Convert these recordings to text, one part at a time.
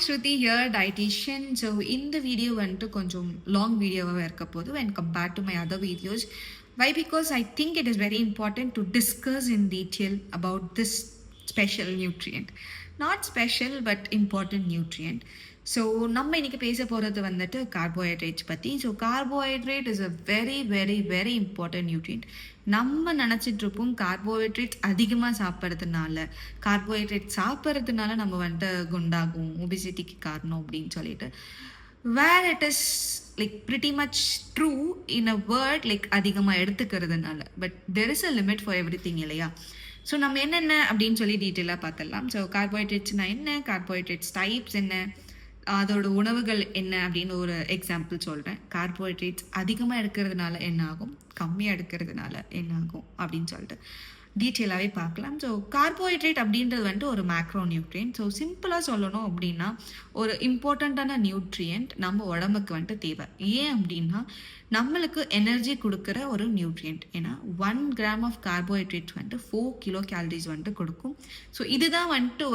Shruti here, dietitian. So in the video வந்துட்டு கொஞ்சம் long வீடியோவாக இருக்க போது when compared to my other videos. Why? Because I think it is very important to discuss in detail about this special nutrient. Not special but important nutrient. So நம்ம இன்றைக்கி பேச போகிறது வந்துட்டு கார்போஹைட்ரேட்ஸ் பற்றி. So carbohydrate is a very very very important nutrient. நம்ம நினச்சிட்ருப்போம் carbohydrates அதிகமாக சாப்பிட்றதுனால நம்ம வந்துட்டு குண்டாகும், ஒபிசிட்டிக்கு காரணம் அப்படின்னு சொல்லிட்டு. Where it is like pretty much true in a word, like அதிகமாக எடுத்துக்கிறதுனால. But there is a limit for everything இல்லையா? ஸோ நம்ம என்னென்ன அப்படின்னு சொல்லி டீட்டெயிலாக பார்த்துடலாம். ஸோ கார்போஹைட்ரேட்ஸ்னால் என்ன, கார்போஹைட்ரேட்ஸ் டைப்ஸ் என்ன, அதோட உணவுகள் என்ன அப்படின்னு ஒரு எக்ஸாம்பிள் சொல்கிறேன். கார்போஹைட்ரேட்ஸ் அதிகமாக எடுக்கிறதுனால என்ன ஆகும், கம்மியாக எடுக்கிறதுனால என்ன ஆகும் அப்படின்னு சொல்லிட்டு டீட்டெயிலாகவே பார்க்கலாம். ஸோ கார்போஹைட்ரேட் அப்படின்றது வந்துட்டு ஒரு மேக்ரோ நியூட்ரியன்ட். ஸோ சிம்பிளாக சொல்லணும் அப்படின்னா ஒரு இம்பார்ட்டண்ட்டான நியூட்ரியன்ட் நம்ம உடம்புக்கு வந்துட்டு தேவை. ஏன் அப்படின்னா நம்மளுக்கு எனர்ஜி கொடுக்குற ஒரு நியூட்ரியன்ட். ஏன்னா 1 கிராம் ஆஃப் கார்போஹைட்ரேட்ஸ் வந்துட்டு 4 கிலோ கேலரிஸ் வந்துட்டு கொடுக்கும். ஸோ இதுதான் வந்துட்டு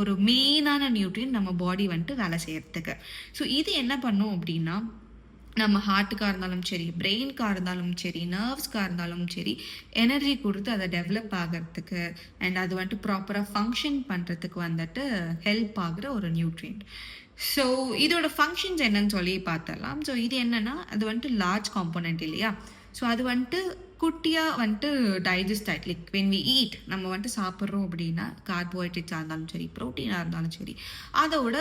ஒரு மெயினான நியூட்ரியன்ட் நம்ம பாடி வந்துட்டு வேலை செய்யறதுக்கு. ஸோ இது என்ன பண்ணும் அப்படின்னா நம்ம ஹார்ட்டுக்காக இருந்தாலும் சரி, பிரெயின்காக இருந்தாலும் சரி, நர்வ்ஸ்க்காக இருந்தாலும் சரி, எனர்ஜி கொடுத்து அதை டெவலப் ஆகிறதுக்கு அண்ட் அது வந்துட்டு ப்ராப்பராக ஃபங்க்ஷன் பண்ணுறதுக்கு வந்துட்டு ஹெல்ப் ஆகுற ஒரு நியூட்ரியன்ட். ஸோ இதோட ஃபங்க்ஷன்ஸ் என்னன்னு சொல்லி பார்த்துடலாம். ஸோ இது என்னென்னா அது வந்துட்டு லார்ஜ் காம்போனன்ட் இல்லையா? ஸோ அது வந்துட்டு குட்டியாக வந்துட்டு டைஜஸ்ட் ஆகிட்டு, லைக் வென் வி ஈட் நம்ம வந்துட்டு சாப்பிட்றோம் அப்படின்னா கார்போஹைட்ரேட்ஸாக இருந்தாலும் சரி, ப்ரோட்டீனாக இருந்தாலும் சரி, அதோட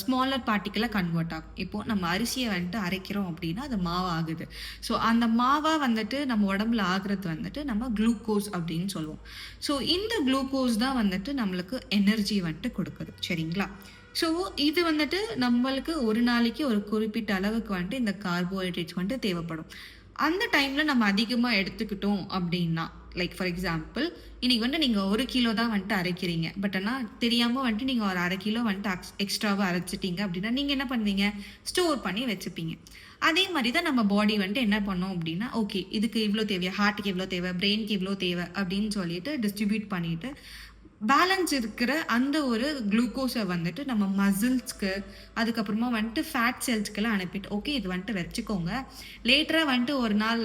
ஸ்மாலர் பார்ட்டிக்கலாக கன்வெர்ட் ஆகும். இப்போது நம்ம அரிசியை வந்துட்டு அரைக்கிறோம் அப்படின்னா அது மாவாகுது. ஸோ அந்த மாவாக வந்துட்டு நம்ம உடம்புல ஆகிறது வந்துட்டு நம்ம குளுக்கோஸ் அப்படின்னு சொல்லுவோம். ஸோ இந்த குளுக்கோஸ் தான் வந்துட்டு நம்மளுக்கு எனர்ஜி வந்துட்டு கொடுக்குது. சரிங்களா? ஸோ இது வந்துட்டு நம்மளுக்கு ஒரு நாளைக்கு ஒரு குறிப்பிட்ட அளவுக்கு வந்துட்டு இந்த கார்போஹைட்ரேட்ஸ் வந்துட்டு தேவைப்படும். அந்த டைமில் நம்ம அதிகமாக எடுத்துக்கிட்டோம் அப்படின்னா, லைக் ஃபார் எக்ஸாம்பிள் இன்றைக்கி வந்துட்டு நீங்கள் 1 கிலோ தான் வந்துட்டு அரைக்கிறீங்க. பட் ஆனால் தெரியாமல் வந்துட்டு நீங்கள் ஒரு 1/2 கிலோ வந்துட்டு எக்ஸ்ட்ராவாக அரைச்சிட்டிங்க அப்படின்னா நீங்கள் என்ன பண்ணுவீங்க, ஸ்டோர் பண்ணி வச்சுப்பீங்க. அதே மாதிரி தான் நம்ம பாடி வந்துட்டு என்ன பண்ணோம் அப்படின்னா, ஓகே இதுக்கு இவ்வளோ தேவையா, ஹார்ட்டுக்கு இவ்வளோ தேவை, பிரெயினுக்கு இவ்வளோ தேவை அப்படின்னு சொல்லிட்டு டிஸ்ட்ரிபியூட் பண்ணிவிட்டு பேலன்ஸ் இருக்கிற அந்த ஒரு குளுக்கோஸை வந்துட்டு நம்ம மசில்ஸ்க்கு, அதுக்கப்புறமா வந்துட்டு ஃபேட் செல்ஸ்க்கெல்லாம் அனுப்பிட்டு, ஓகே இது வந்துட்டு வச்சுக்கோங்க, லேட்டராக வந்துட்டு ஒரு நாள்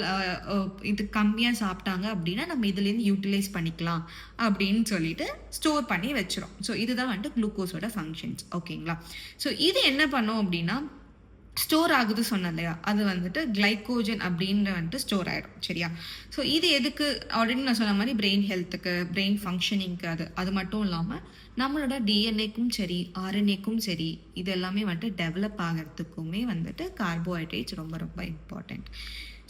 இது கம்மியாக சாப்பிட்டாங்க அப்படின்னா நம்ம இதுலேருந்து யூட்டிலைஸ் பண்ணிக்கலாம் அப்படின்னு சொல்லிட்டு ஸ்டோர் பண்ணி வச்சிரும். ஸோ இதுதான் வந்துட்டு குளுக்கோஸோட ஃபங்க்ஷன்ஸ். ஓகேங்களா? ஸோ இது என்ன பண்ணோம் அப்படின்னா ஸ்டோர் ஆகுது சொன்னேன் இல்லையா, அது வந்துட்டு கிளைக்கோஜன் அப்படின்னு வந்துட்டு ஸ்டோர் ஆகிடும். சரியா? ஸோ இது எதுக்கு, ஆல்ரெடி நான் சொன்ன மாதிரி பிரெயின் ஹெல்த்துக்கு, பிரெயின் ஃபங்க்ஷனிங்க்கு, அது மட்டும் இல்லாமல் நம்மளோட டிஎன்ஏக்கும் சரி, ஆர்என்ஏக்கும் சரி, இது எல்லாமே வந்துட்டு டெவலப் ஆகிறதுக்குமே வந்துட்டு கார்போஹைட்ரேட்ஸ் ரொம்ப ரொம்ப இம்பார்ட்டண்ட்.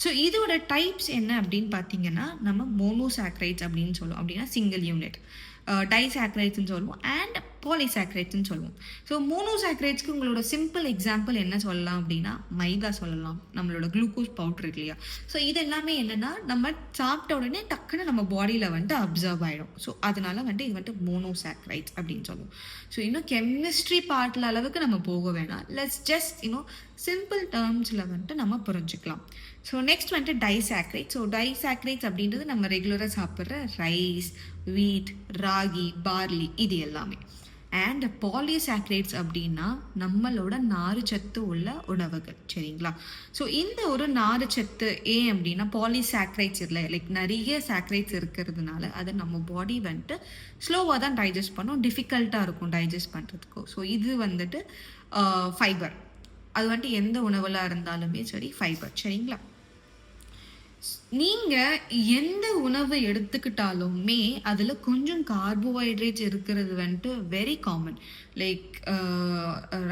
ஸோ இதோட டைப்ஸ் என்ன அப்படின்னு பார்த்தீங்கன்னா நம்ம மோனோசாக்ரைட்ஸ் அப்படின்னு சொல்லுவோம், அப்படின்னா சிங்கிள் யூனிட், டைசாக்ரைட்ஸ்ன்னு சொல்லுவோம், அண்ட் பாலிசாக்ரைட்ஸ்ன்னு சொல்லுவோம். ஸோ மோனோசாக்ரைட்ஸ்க்கு உங்களோட சிம்பிள் எக்ஸாம்பிள் என்ன சொல்லலாம் அப்படின்னா மைதா சொல்லலாம், நம்மளோட குளுக்கோஸ் பவுடர் இருக்கு இல்லையா. ஸோ இது எல்லாமே என்னென்னா நம்ம சாப்பிட்ட உடனே டக்குன்னு நம்ம பாடியில் வந்துட்டு அப்சர்வ் ஆகிடும். ஸோ அதனால வந்துட்டு இது வந்துட்டு மோனோசாக்ரைட்ஸ் அப்படின்னு சொல்லுவோம். ஸோ இன்னும் கெமிஸ்ட்ரி பார்ட்டில் அளவுக்கு நம்ம போக வேணாம், லெட்ஸ் ஜஸ்ட் சிம்பிள் டேர்ம்ஸில் வந்துட்டு நம்ம புரிஞ்சுக்கலாம். ஸோ நெக்ஸ்ட் வந்துட்டு டைசாக்ரைட்ஸ். ஸோ டைசாக்ரைட்ஸ் அப்படின்றது நம்ம ரெகுலராக சாப்பிட்ற ரைஸ், வீட், ராகி, பார்லி, இது எல்லாமே. அண்ட் பாலிசாக்ரைட்ஸ் அப்படின்னா நம்மளோட நார்ச்சத்து உள்ள உணவுகள். சரிங்களா? ஸோ இந்த ஒரு நார்ச்சத்து ஏன் அப்படின்னா பாலிசாக்ரைட்ஸ் இல்லை, லைக் நிறைய சாக்ரைட்ஸ் இருக்கிறதுனால அதை நம்ம பாடி வந்துட்டு ஸ்லோவாக தான் டைஜஸ்ட் பண்ணும், டிஃபிகல்ட்டாக இருக்கும் டைஜஸ்ட் பண்ணுறதுக்கும். ஸோ இது வந்துட்டு ஃபைபர், அது வந்துட்டு எந்த உணவுலாம் இருந்தாலுமே சரி ஃபைபர். சரிங்களா? நீங்கள் எந்த உணவு எடுத்துக்கிட்டாலுமே அதில் கொஞ்சம் கார்போஹைட்ரேட்ஸ் இருக்கிறது வந்துட்டு வெரி காமன். லைக்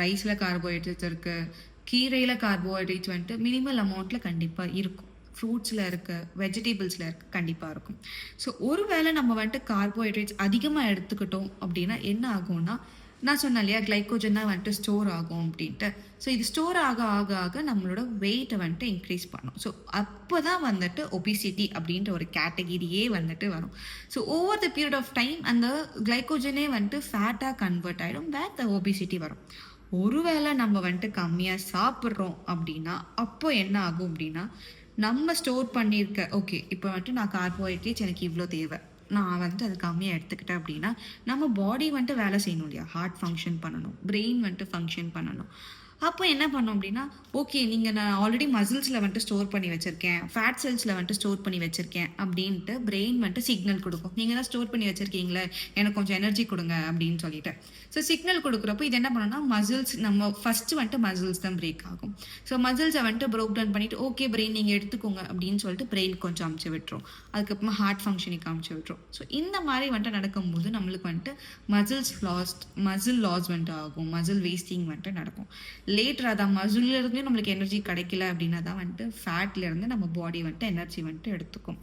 ரைஸில் கார்போஹைட்ரேட்ஸ் இருக்குது, கீரையில் கார்போஹைட்ரேட்ஸ் வந்துட்டு மினிமல் அமௌண்ட்டில் கண்டிப்பாக இருக்கும், ஃப்ரூட்ஸில் இருக்க, வெஜிடபிள்ஸில் இருக்க கண்டிப்பாக இருக்கும். ஸோ ஒருவேளை நம்ம வந்துட்டு கார்போஹைட்ரேட்ஸ் அதிகமாக எடுத்துக்கிட்டோம் அப்படின்னா என்ன ஆகும்னா, நான் சொன்னேன் இல்லையா கிளைக்கோஜன் தான் வந்துட்டு ஸ்டோர் ஆகும் அப்படின்ட்டு. ஸோ இது ஸ்டோர் ஆக ஆக ஆக நம்மளோட வெயிட்டை வந்துட்டு இன்க்ரீஸ் பண்ணும். ஸோ அப்போ தான் வந்துட்டு ஒபிசிட்டி அப்படின்ற ஒரு கேட்டகிரியே வந்துட்டு வரும். So over the period of time அந்த கிளைக்கோஜனே வந்துட்டு ஃபேட்டாக கன்வெர்ட் ஆகிடும், வேட் த ஒபிசிட்டி வரும். ஒருவேளை நம்ம வந்துட்டு கம்மியாக சாப்பிட்றோம் அப்படின்னா அப்போ என்ன ஆகும் அப்படின்னா நம்ம ஸ்டோர் பண்ணியிருக்க, ஓகே இப்போ வந்துட்டு நான் கார்போஹைட்ரேட்ஸ் எனக்கு இவ்வளோ தேவை, நான் வந்து அது கம்மியாக எடுத்துக்கிட்டேன் அப்படின்னா, நம்ம பாடி வந்துட்டு வேலை செய்யணும் இல்லையா? ஹார்ட் ஃபங்க்ஷன் பண்ணணும், பிரெயின் வந்துட்டு ஃபங்க்ஷன் பண்ணணும். அப்போ என்ன பண்ணோம் அப்படின்னா, ஓகே நான் ஆல்ரெடி மசில்ஸில் வந்துட்டு ஸ்டோர் பண்ணி வச்சிருக்கேன், ஃபேட் செல்ஸில் வந்துட்டு ஸ்டோர் பண்ணி வச்சிருக்கேன் அப்படின்ட்டு பிரெயின் வந்துட்டு சிக்னல் கொடுக்கும். நீங்கள் தான் ஸ்டோர் பண்ணி வச்சிருக்கீங்களே, எனக்கு கொஞ்சம் எனர்ஜி கொடுங்க அப்படின்னு சொல்லிட்டு. ஸோ சிக்னல் கொடுக்குறப்போ இது என்ன பண்ணணும்னா, மசில்ஸ் நம்ம ஃபஸ்ட்டு வந்துட்டு மசில்ஸ் தான் பிரேக் ஆகும். ஸோ மசில்ஸை வந்துட்டு ப்ரோக் டவுன் பண்ணிவிட்டு, ஓகே பிரெயின் நீங்கள் எடுத்துக்கோங்க அப்படின்னு சொல்லிட்டு பிரெயின் கொஞ்சம் அமுச்சு விட்டுரும். அதுக்கப்புறமா ஹார்ட் ஃபங்க்ஷனுக்கு அமுச்சு விட்டுரும். ஸோ இந்த மாதிரி வந்துட்டு நடக்கும்போது நம்மளுக்கு வந்துட்டு மசில் லாஸ் வந்துட்டு ஆகும், மசில் வேஸ்டிங் வந்துட்டு நடக்கும். லேட்டர் அதான் மசில்லேருந்து நம்மளுக்கு எனர்ஜி கிடைக்கல அப்படின்னா தான் வந்துட்டு ஃபேட்லேருந்து நம்ம பாடி வந்துட்டு எனர்ஜி வந்துட்டு எடுத்துக்கும்.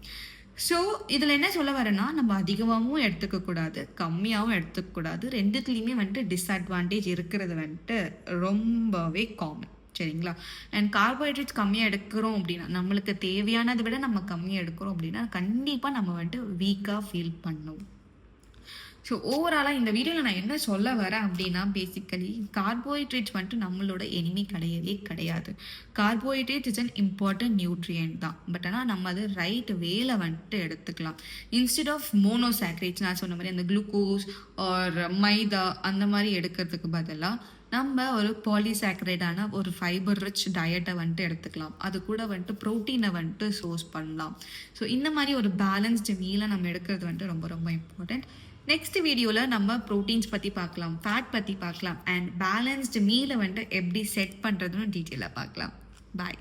ஸோ இதில் என்ன சொல்ல வரேன்னா, நம்ம அதிகமாகவும் எடுத்துக்கக்கூடாது, கம்மியாகவும் எடுத்துக்கக்கூடாது. ரெண்டுத்துலேயுமே வந்துட்டு டிஸ்அட்வான்டேஜ் இருக்கிறது வந்துட்டு ரொம்பவே காமன். சரிங்களா? அண்ட் கார்போஹைட்ரேட்ஸ் கம்மியாக எடுக்கிறோம் அப்படின்னா, நம்மளுக்கு தேவையானதை விட நம்ம கம்மியாக எடுக்கிறோம் அப்படின்னா, கண்டிப்பாக நம்ம வந்துட்டு வீக்காக ஃபீல் பண்ணுவோம். ஸோ ஓவராலாக இந்த வீடியோவில் நான் என்ன சொல்ல வரேன் அப்படின்னா, பேசிக்கலி கார்போஹைட்ரேட்ஸ் வந்துட்டு நம்மளோட எனிமி கிடையவே கிடையாது. Carbohydrates is an important nutrient தான். பட் ஆனால் நம்ம அது ரைட் வேல வந்துட்டு எடுத்துக்கலாம். இன்ஸ்டெட் ஆஃப் மோனோசாக்ரேட்ஸ், நான் சொன்ன மாதிரி அந்த குளுக்கோஸ் ஆர் மைதா அந்த மாதிரி எடுக்கிறதுக்கு பதிலாக நம்ம ஒரு பாலிசாக்ரைடான ஒரு ஃபைபர் ரிச் டயட்டை வந்துட்டு எடுத்துக்கலாம். அது கூட வந்துட்டு ப்ரோட்டீனை வந்துட்டு சோர்ஸ் பண்ணலாம். ஸோ இந்த மாதிரி ஒரு பேலன்ஸ்டு மீலை நம்ம எடுக்கிறது வந்துட்டு ரொம்ப ரொம்ப இம்பார்ட்டண்ட். நெக்ஸ்ட் வீடியோவில் நம்ம ப்ரோட்டீன்ஸ் பற்றி பார்க்கலாம், ஃபேட் பற்றி பார்க்கலாம், அண்ட் பேலன்ஸ்டு மீலை வந்துட்டு எப்படி செட் பண்ணுறதுன்னு டீட்டெயிலாக பார்க்கலாம். பாய்.